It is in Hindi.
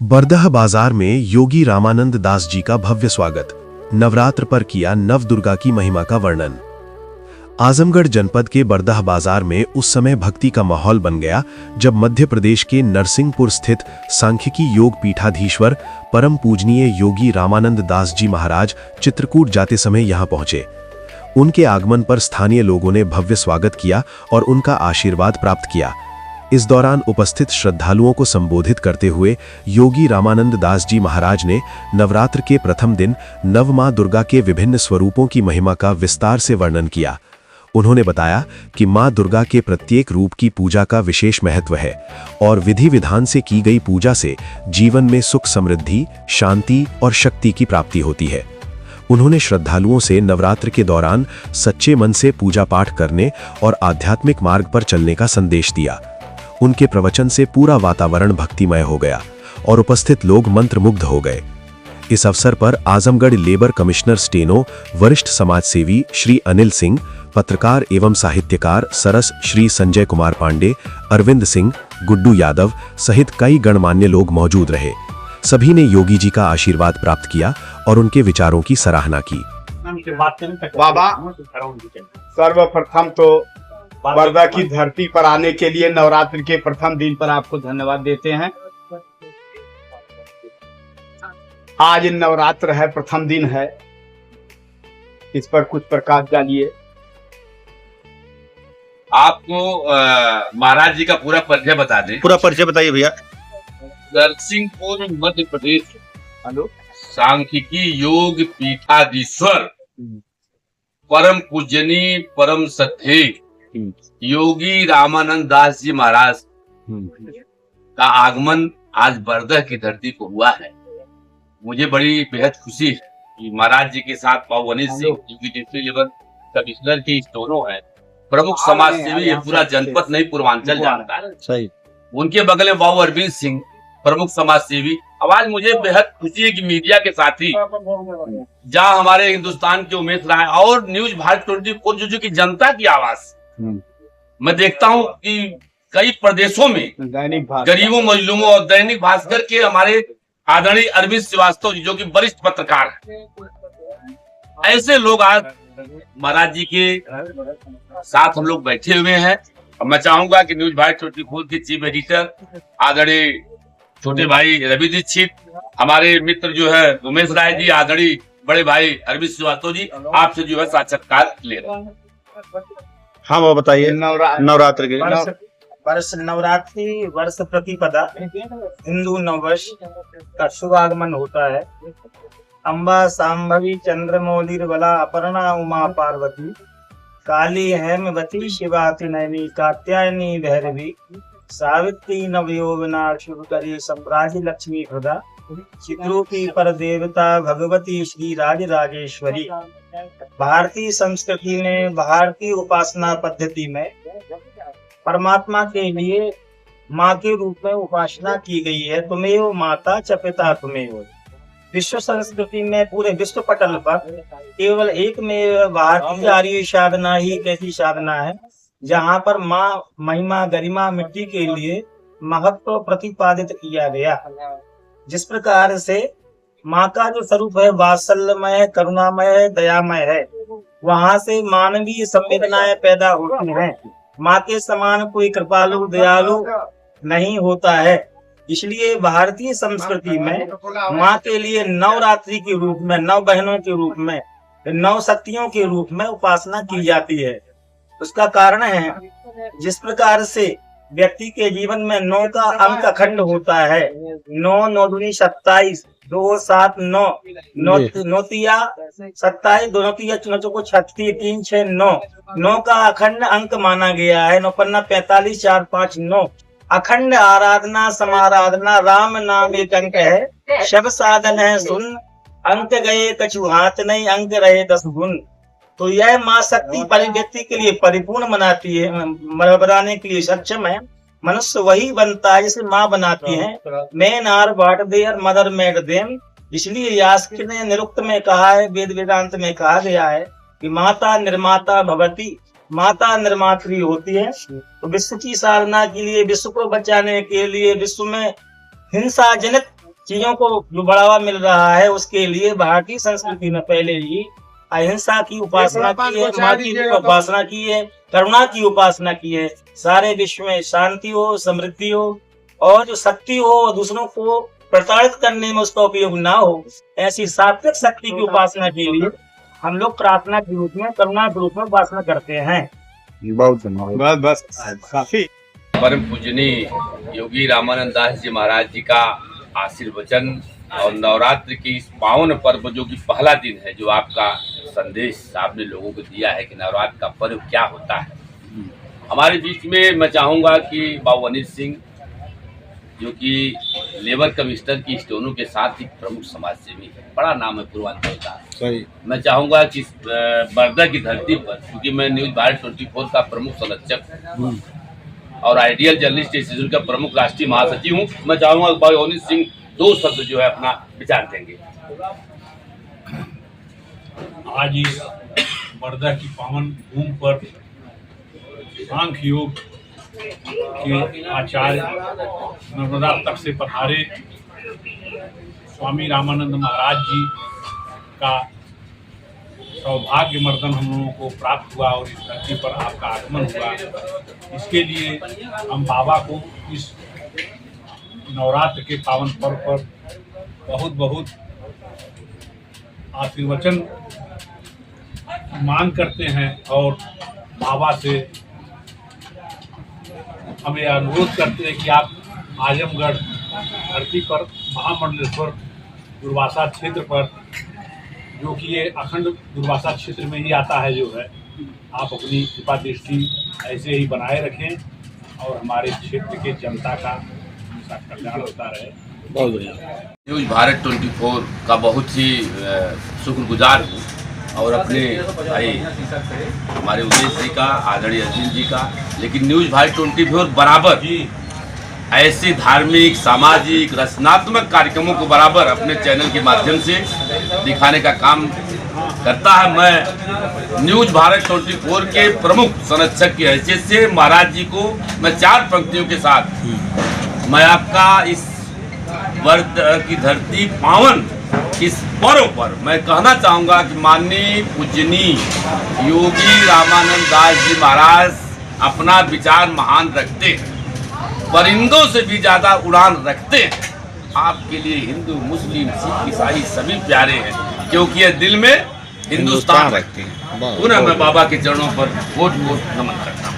बरदह बाजार में योगी रामानंद दास जी का भव्य स्वागत। नवरात्र पर किया नवदुर्गा की महिमा का वर्णन। आजमगढ़ जनपद के बरदह बाजार में उस समय भक्ति का माहौल बन गया जब मध्य प्रदेश के नरसिंहपुर स्थित सांख्यिकी योग पीठाधीश्वर परम पूजनीय योगी रामानंद दास जी महाराज चित्रकूट जाते समय यहां पहुंचे। उनके आगमन पर स्थानीय लोगों ने भव्य स्वागत किया और उनका आशीर्वाद प्राप्त किया। इस दौरान उपस्थित श्रद्धालुओं को संबोधित करते हुए योगी रामानंद दास जी महाराज ने नवरात्र के प्रथम दिन नव मां दुर्गा के विभिन्न स्वरूपों की महिमा का विस्तार से वर्णन किया। उन्होंने बताया कि मां दुर्गा के प्रत्येक रूप की पूजा का विशेष महत्व है और विधि विधान से की गई पूजा से जीवन में सुख, समृद्धि, शांति और शक्ति की प्राप्ति होती है। उन्होंने श्रद्धालुओं से नवरात्र के दौरान सच्चे मन से पूजा पाठ करने और आध्यात्मिक मार्ग पर चलने का संदेश दिया। उनके प्रवचन से पूरा वातावरण भक्तिमय हो गया और उपस्थित लोग मंत्रमुग्ध हो गए। इस अवसर पर आजमगढ़ लेबर कमिश्नर स्टेनो, वरिष्ठ समाजसेवी श्री अनिल सिंह, पत्रकार एवं साहित्यकार सरस श्री संजय कुमार पांडे, अरविंद सिंह, गुड्डू यादव सहित कई गणमान्य लोग मौजूद रहे। सभी ने योगी जी का आशीर्वाद प्राप्त किया और उनके विचारों की सराहना की। बाबा, सर्वप्रथम तो बरदह की धरती पर आने के लिए नवरात्रि के प्रथम दिन पर आपको धन्यवाद देते हैं। आज नवरात्र है, प्रथम दिन है, इस पर कुछ प्रकाश डालिए। आपको महाराज जी का पूरा परिचय बता दें। पूरा परिचय बताइए भैया। नरसिंहपुर मध्य प्रदेश सांख्यिकी योग पीठाधीश्वर परम पूजनीय परम सत्य योगी रामानंद दास जी महाराज का आगमन आज बरदह की धरती को हुआ है। मुझे बड़ी बेहद खुशी है कि महाराज जी के साथ बाबू अनिल सिंह जो कि डिस्ट्रिक्ट लेवल कमिश्नर के दोनों है, प्रमुख समाज सेवी, ये पूरा जनपद नहीं पूर्वांचल जानता है। सही। उनके बगल में बाबू अरविंद सिंह, प्रमुख समाज सेवी। अब आज मुझे बेहद खुशी है कि मीडिया के साथी जहाँ हमारे हिंदुस्तान के उमेश राय और न्यूज भारत 24 जो की जनता की आवाज, मैं देखता हूँ कि कई प्रदेशों में गरीबों, मजलूमों और दैनिक भास्कर के हमारे आदरणीय अरविंद श्रीवास्तव जी जो कि वरिष्ठ पत्रकार हैं, ऐसे लोग आज महाराज जी के साथ हम लोग बैठे हुए हैं। और मैं चाहूंगा कि न्यूज भारत 24 के चीफ एडिटर आदरणीय छोटे भाई रवि दीक्षित, हमारे मित्र जो है उमेश राय जी, आदरणीय बड़े भाई अरविंद श्रीवास्तव जी आपसे जो है साक्षात्कार ले रहे हैं। हाँ वो बताइए। नवरात्र के वर्ष नवरात्रि वर्ष प्रतिपदा हिंदू नववर्ष का शुभ आगमन होता है। अम्बा सांभवी चंद्रमौली बला अपर्णा उमा पार्वती काली हेमवती शिवाति नैनी कात्यायनी भैरवी सावित्री नवयोगना शुभ करे संप्राजी लक्ष्मी प्रदा चित्रों पर देवता भगवती श्री राज राजेश्वरी। भारतीय संस्कृति में, भारतीय उपासना पद्धति में परमात्मा के लिए माँ के रूप में उपासना की गई है। तुमेव माता च पिता तुमेव। विश्व संस्कृति में पूरे विश्व पटल पर केवल एक में भारतीय आर्य साधना ही एक ऐसी साधना है जहाँ पर माँ महिमा, गरिमा, मिट्टी के लिए महत्व प्रतिपादित किया गया। जिस प्रकार से माँ का जो स्वरूप है वात्सल्यमय, करुणामय, दयामय है, वहाँ से मानवीय संवेदनाएं पैदा होती हैं। माँ के समान कोई कृपालु, दयालु नहीं होता है। इसलिए भारतीय संस्कृति में माँ के लिए नवरात्रि के रूप में, नव बहनों के रूप में, नव शक्तियों के रूप में उपासना की जाती है। उसका कारण है जिस प्रकार से व्यक्ति के जीवन में 9 का अंक अखंड होता है। 9 9 दूनी 27, 2 7 9, 9 तिया 27, 2 तिया 36, 3 6 9, 9 का अखंड अंक माना गया है। 9 पन्ना 45, 4 5 9। अखंड आराधना समाराधना, राम नाम एक अंक है, शब साधन है सुन, अंक गए कछु हाथ नहीं, अंक रहे 10 गुण। तो यह माँ शक्ति व्यक्ति के लिए परिपूर्ण बनाती है, बनाने के लिए सक्षम है। मनुष्य वही बनता है जिसे माँ बनाती है। मैन आर बाट देयर मदर मेड देम। इसलिए यास्क ने निरुक्त में कहा है, वेद वेदांत में कहा गया है कि माता निर्माता भवती, माता निर्मात्री होती है। तो विश्व की साधना के लिए, विश्व को बचाने के लिए, विश्व में हिंसा जनित चीजों को जो बढ़ावा मिल रहा है, उसके लिए भारतीय संस्कृति में पहले ही अहिंसा की उपासना की है, क्षमा की उपासना की है, करुणा की उपासना की है। सारे विश्व में शांति हो, समृद्धि हो और जो शक्ति हो, दूसरों को प्रताड़ित करने में उसका उपयोग ना हो, ऐसी सात्विक शक्ति की उपासना के लिए हम लोग प्रार्थना के रूप में, करुणा के रूप में उपासना करते हैं। बहुत धन्यवाद। बस काफी। परम पूजनीय योगी रामानंद दास जी महाराज जी का आशीर्वचन और नवरात्र की इस पावन पर्व जो कि पहला दिन है, जो आपका संदेश आपने लोगों को दिया है कि नवरात्र का पर्व क्या होता है। हमारे बीच में मैं चाहूँगा कि बाबू अनिल सिंह, जो कि लेबर कमिश्नर की स्टोनों के साथ ही प्रमुख समाज सेवी है, बड़ा नाम है पूर्वांचल का। सही। मैं चाहूँगा कि बर्दा की धरती पर, क्योंकि मैं न्यूज भारत 24 का प्रमुख संरक्षक और आइडियल जर्नलिस्ट इंस्टीट्यूट का प्रमुख राष्ट्रीय महासचिव हूँ, मैं चाहूँगा कि बाबू अनिल सिंह 2 शब्द जो है अपना विचार देंगे। आज इस बर्दा की पावन भूमि पर सांख्य योग के आचार्य नर्मदा तट से पधारे स्वामी रामानंद महाराज जी का सौभाग्य मर्दन हम लोगों को प्राप्त हुआ और इस धरती पर आपका आगमन हुआ। इसके लिए हम बाबा को इस नवरात्र के पावन पर्व पर बहुत बहुत आशीर्वचन मांग करते हैं और बाबा से हम यह अनुरोध करते हैं कि आप आजमगढ़ धरती पर महामंडलेश्वर दुर्वासा क्षेत्र पर, जो कि ये अखंड दुर्वासा क्षेत्र में ही आता है, जो है आप अपनी कृपा दृष्टि ऐसे ही बनाए रखें और हमारे क्षेत्र के जनता का हमेशा कल्याण होता रहे। बहुत बढ़िया। न्यूज भारत 24 का बहुत ही शुक्रगुजार हूँ और अपने भाई हमारे उदेश जी का, आदरणीय अर्जुन जी का, लेकिन न्यूज भारत 24 बराबर ऐसे धार्मिक, सामाजिक, रचनात्मक कार्यक्रमों को बराबर अपने चैनल के माध्यम से दिखाने का काम करता है। मैं न्यूज भारत 24 के प्रमुख संरक्षक की हैसियत से महाराज जी को मैं 4 पंक्तियों के साथ मैं आपका इस वर्द की धरती पावन इस पर्व पर मैं कहना चाहूँगा कि माननीय पूजनीय योगी रामानंद दास जी महाराज अपना विचार महान रखते हैं, परिंदों से भी ज़्यादा उड़ान रखते हैं। आपके लिए हिंदू, मुस्लिम, सिख, ईसाई सभी प्यारे हैं, क्योंकि ये दिल में हिंदुस्तान रखते हैं। पुनः मैं बाबा के चरणों पर कोट कोट नमन करता हूँ।